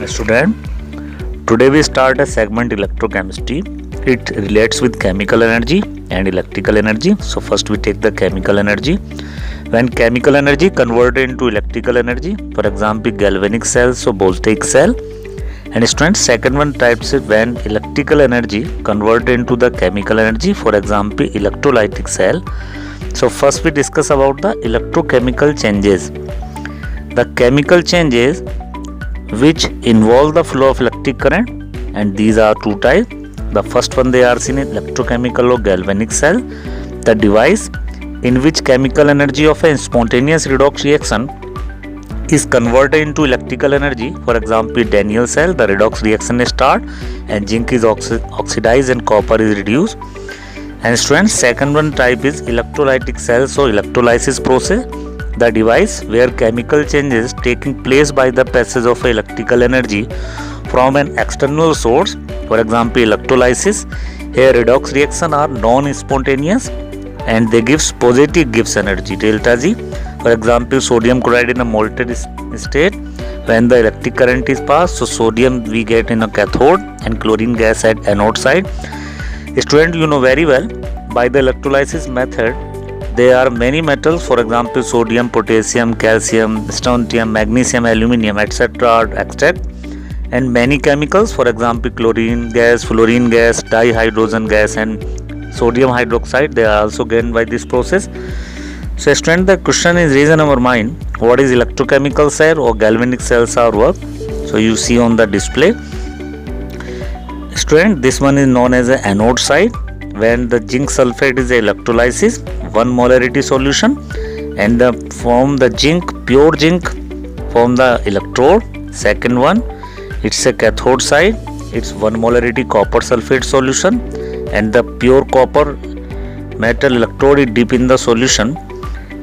Student, today we start a segment electrochemistry. It relates with chemical energy and electrical energy. So first we take the chemical energy. When chemical energy converted into electrical energy, for example galvanic cell, so voltaic cell. And student, second one types is when electrical energy converted into the chemical energy, for example electrolytic cell. So first we discuss about the electrochemical changes. The chemical changes which involve the flow of electric current, and these are two types. The first one they are seen in electrochemical or galvanic cell, the device in which chemical energy of a spontaneous redox reaction is converted into electrical energy. For example Daniell cell, the redox reaction start and zinc is oxidized and copper is reduced. And students, second one type is electrolytic cell, so electrolysis process, the device where chemical changes taking place by the passage of electrical energy from an external source. For example electrolysis, here redox reaction are non-spontaneous and they gives gives energy delta G. For example sodium chloride in a molten state, when the electric current is passed, so sodium we get in a cathode and chlorine gas at anode side. Student, you know very well, by the electrolysis method there are many metals, for example sodium, potassium, calcium, strontium, magnesium, aluminium, etc. are extracted, and many chemicals, for example chlorine gas, fluorine gas, dihydrogen gas and sodium hydroxide, they are also gained by this process. So student, the question is raised in our mind, what is electrochemical cell or galvanic cells are work? So you see on the display. Student, this one is known as an anode side, when the zinc sulfate is a electrolysis, 1 molarity solution, and from the zinc, pure zinc from the electrode. Second one, it's a cathode side, it's 1 molarity copper sulfate solution, and the pure copper metal electrode is deep in the solution.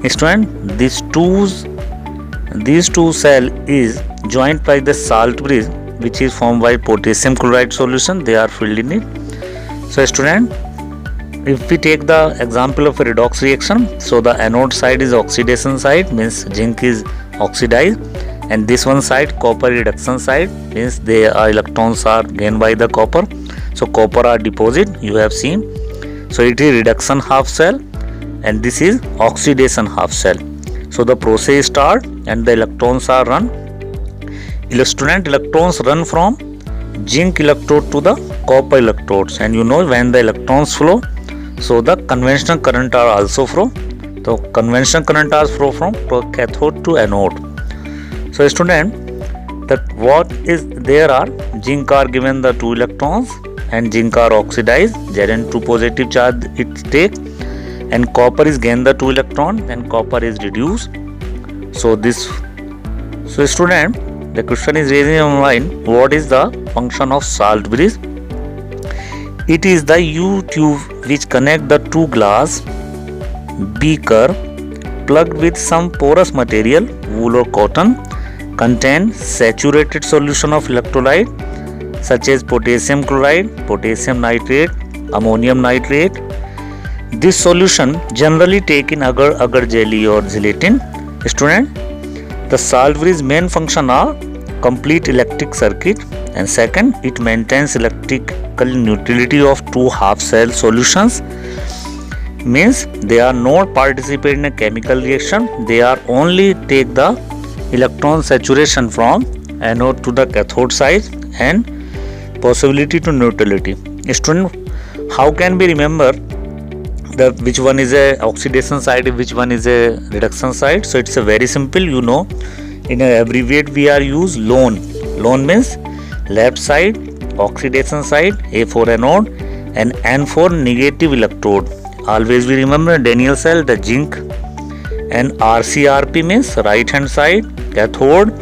Student, these two cell is joined by the salt bridge which is formed by potassium chloride solution, they are filled in it. So student, if we take the example of a redox reaction, so the anode side is oxidation side, means zinc is oxidized, and this one side copper reduction side, means electrons are gained by the copper, so copper are deposited, you have seen. So it is reduction half cell and this is oxidation half cell. So the process start and the electrons are run. Student, electrons run from zinc electrode to the copper electrodes, and you know when the electrons flow, so the conventional current are also flow. So conventional current are flow from cathode to anode. So student, that what is there are zinc are given the 2 electrons and zinc are oxidized, Zn2 positive charge it take, and copper is gain the 2 electron and copper is reduced. So student, the question is raising in your mind, what is the function of salt bridge? It is the U-tube which connect the two glass beaker plugged with some porous material, wool or cotton, contain saturated solution of electrolyte such as potassium chloride, potassium nitrate, ammonium nitrate. This solution generally take in agar jelly or gelatin. Student, the salt bridge main function are complete electric circuit, and second, it maintains electrical neutrality of two half cell solutions, means they are not participate in a chemical reaction, they are only take the electron saturation from anode to the cathode side and possibility to neutrality. Student, how can we remember which one is a oxidation side, which one is a reduction side? So it's a very simple, you know, in a abbreviate we are use LON. LON means left side oxidation side, A for anode and N for negative electrode. Always we remember Daniell cell, the zinc, and RCRP means right hand side cathode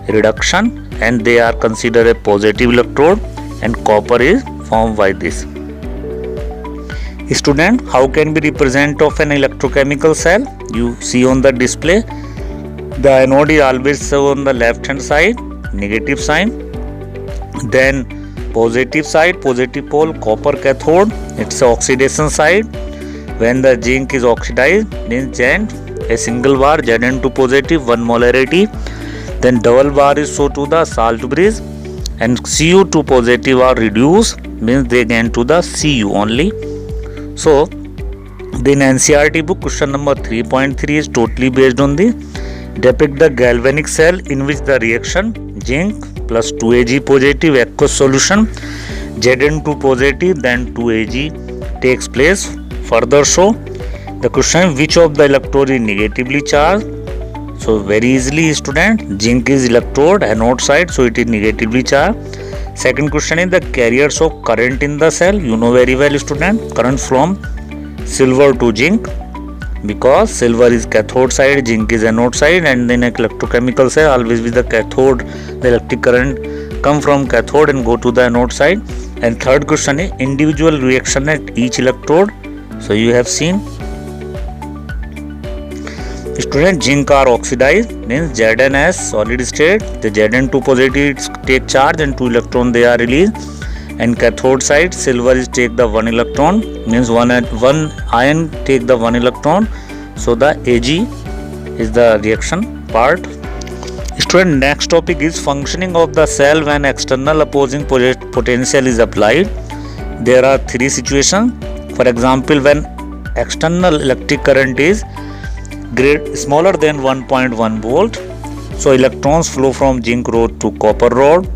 reduction, and they are considered a positive electrode, and copper is formed by this. Student, how can we represent of an electrochemical cell? You see on the display, the anode is always on the left hand side, negative sign, then positive side, positive pole, copper cathode, it's the oxidation side. When the zinc is oxidized, means Zn, a single bar Zn2 positive, 1 molarity, then double bar is shown to the salt bridge, and Cu2 positive are reduced, means they gain to the Cu only. So in NCERT book question number 3.3 is totally based on the depict the galvanic cell in which the reaction zinc plus 2Ag positive aqueous solution Zn2 positive then 2Ag takes place. Further show the question which of the electrode is negatively charged. So very easily student, zinc is electrode anode side, so it is negatively charged. Second question is the carriers of current in the cell. You know very well student, current from silver to zinc, because silver is cathode side, zinc is anode side, and in a electrochemical cell always with the cathode, the electric current come from cathode and go to the anode side. And third question is individual reaction at each electrode. So you have seen student, zinc are oxidized, means Zn as solid state, the Zn2 positive take charge and 2 electron they are released. And cathode side silver is take the 1 electron, means one ion take the 1 electron, so the Ag is the reaction part. Student, next topic is functioning of the cell when external opposing potential is applied. There are 3 situations. For example, when external electric current is smaller than 1.1 volt, so electrons flow from zinc rod to copper rod,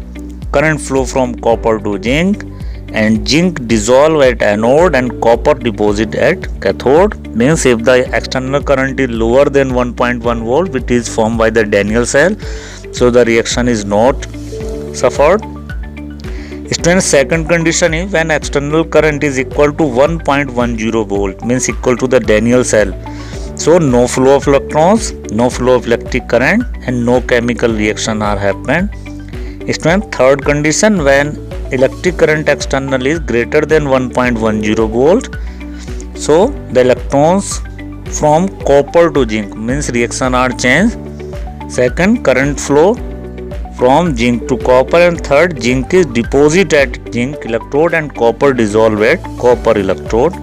current flow from copper to zinc, and zinc dissolve at anode and copper deposit at cathode. Means if the external current is lower than 1.1 volt, which is formed by the Daniell cell, so the reaction is not suffered. Student, second condition is when external current is equal to 1.10 volt, means equal to the Daniell cell, so no flow of electrons, no flow of electric current, and no chemical reaction are happened. Student, third condition when electric current external is greater than 1.10 volt, so the electrons from copper to zinc, means reaction are changed. Second, current flow from zinc to copper, and third, zinc is deposit at zinc electrode and copper dissolve at copper electrode.